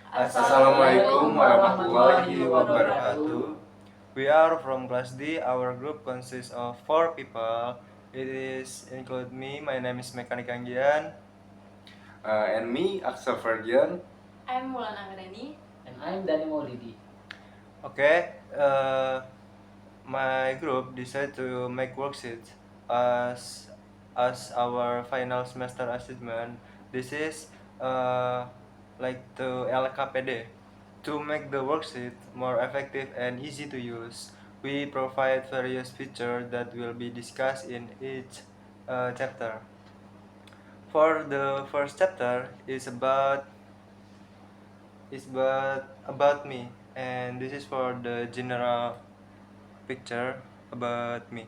Assalamualaikum warahmatullahi wabarakatuh. We are from class D. Our group consists of 4 people. It is include me. My name is Mekanik Anggian. And me, Axel Ferdian. I'm Mulan Anggreni. And I'm Dani Maulidi. Okay. My group decided to make worksheets as our final semester assignment. This is like the LKPD. To make the worksheet more effective and easy to use, we provide various features that will be discussed in each chapter. For the first chapter is about me, and this is for the general picture about me.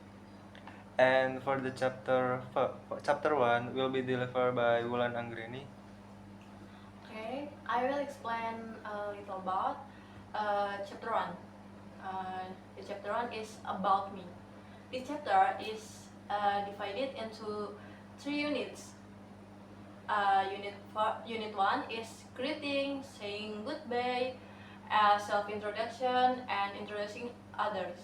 And for the chapter 1 will be delivered by Wulan Anggreni. Okay, I will explain a little about chapter 1. The chapter 1 is about me. This chapter is divided into 3 units. Unit 1 is greeting, saying goodbye, self-introduction, and introducing others.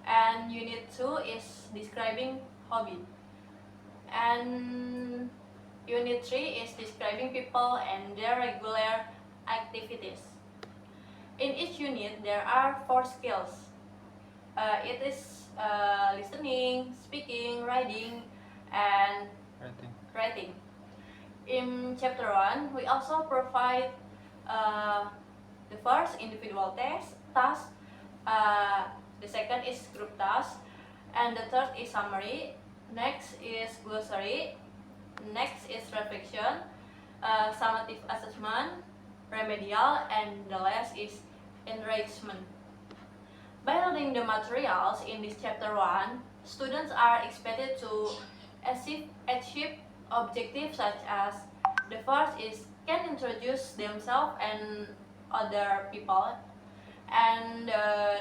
And unit 2 is describing hobby. And unit 3 is describing people and their regular activities. In each unit, there are 4 skills. It is listening, speaking, writing, and writing. In chapter 1, we also provide the first individual task, the second is group task, and the third is summary. Next is glossary. Next is reflection, summative assessment, remedial, and the last is enrichment. By reading the materials in this chapter 1, students are expected to achieve objectives such as the first is can introduce themselves and other people, and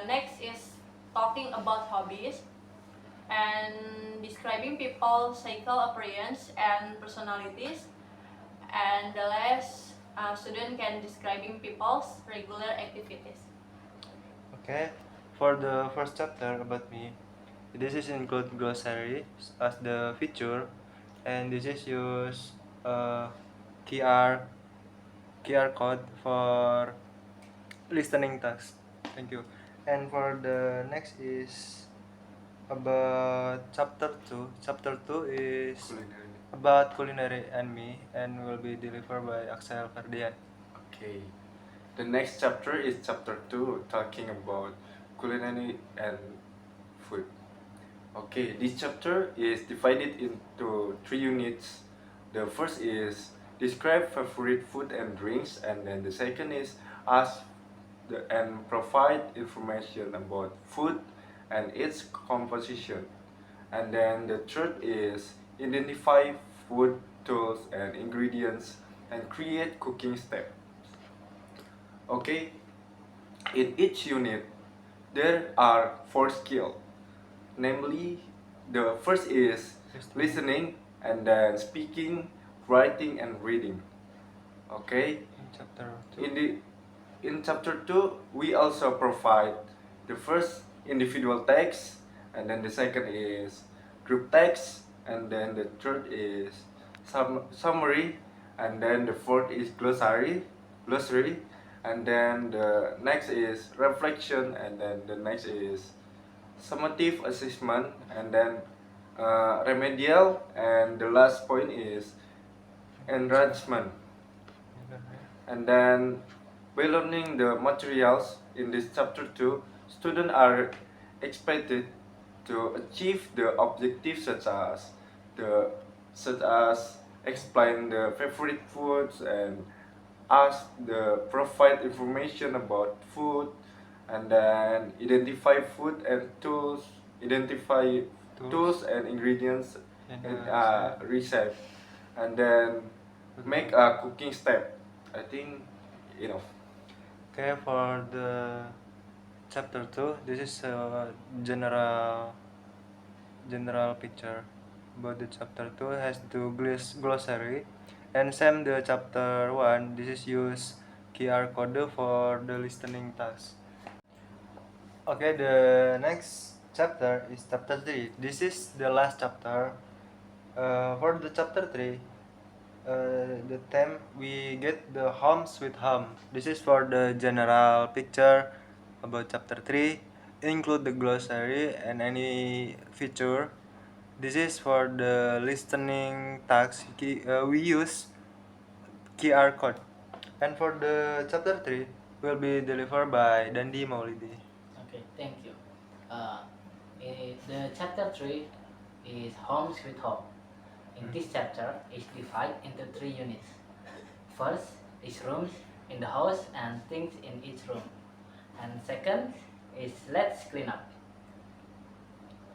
next is talking about hobbies, and describing people's psychical appearance and personalities, and the last student can describing people's regular activities. Okay. For the first chapter about me, this is include glossary as the feature, and this is use QR code for listening task. Thank you. And for the next is about chapter 2. Chapter 2 is about culinary and me, and will be delivered by Axel Ferdian. Okay. The next chapter is chapter 2, talking about culinary and food. Okay, this chapter is divided into 3 units. The first is describe favorite food and drinks, and then the second is ask and provide information about food and its composition. And then the third is identify food, tools, and ingredients and create cooking steps. Okay, in each unit there are 4 skills. Namely, the first is listening, and then speaking, writing, and reading. Okay. In chapter 2, we also provide the first individual text, and then the second is group text, and then the third is summary, and then the fourth is glossary, and then the next is reflection, and then the next is summative assessment, and then remedial, and the last point is enrichment. And then by learning the materials in this chapter 2, students are expected to achieve the objectives such as explain the favorite foods and ask the provide information about food, and then identify food and tools, identify tools and ingredients, and recipe, and then make a cooking step. I think enough. Okay, for the chapter 2, this is a general picture about the chapter 2 has the glossary, and same the chapter 1, this is use QR code for the listening task. Okay, the next chapter is chapter 3. This is the last chapter. For the chapter 3, the theme we get the home sweet home. This is for the general picture about chapter 3. Include the glossary and any feature. This is for the listening task. We use QR code. And for the chapter 3 will be delivered by Dandi Maulidi. Okay, thank you. The chapter 3 is Home Sweet Home. In this chapter is divided into 3 units. First is rooms in the house and things in each room. And second is let's clean up.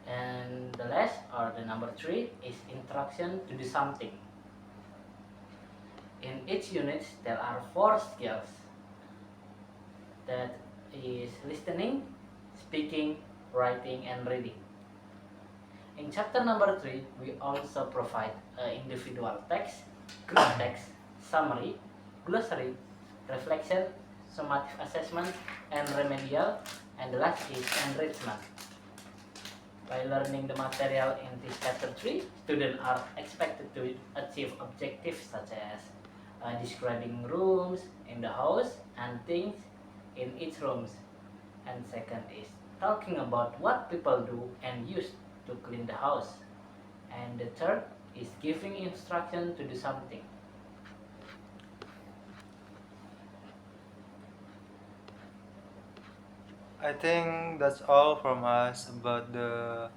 And the last, or the number 3, is instruction to do something. In each unit there are 4 skills. That is listening, speaking, writing, and reading. In chapter number 3, we also provide individual text, group text, summary, glossary, reflection, summative assessment, and remedial, and the last is enrichment. By learning the material in this chapter 3, students are expected to achieve objectives such as describing rooms in the house and things in each rooms. And second is talking about what people do and use to clean the house. And the third is giving instruction to do something. I think that's all from us about the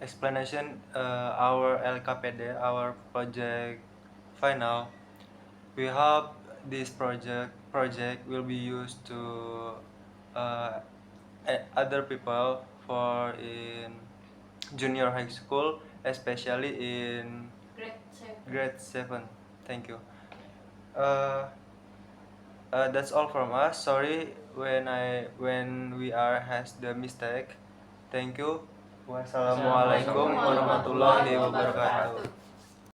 explanation our LKPD, our project final. We hope this project will be used to other people for in junior high school, especially in grade 7. Thank you. That's all from us. Sorry when we has the mistake. Thank you. Wassalamualaikum warahmatullahi wabarakatuh.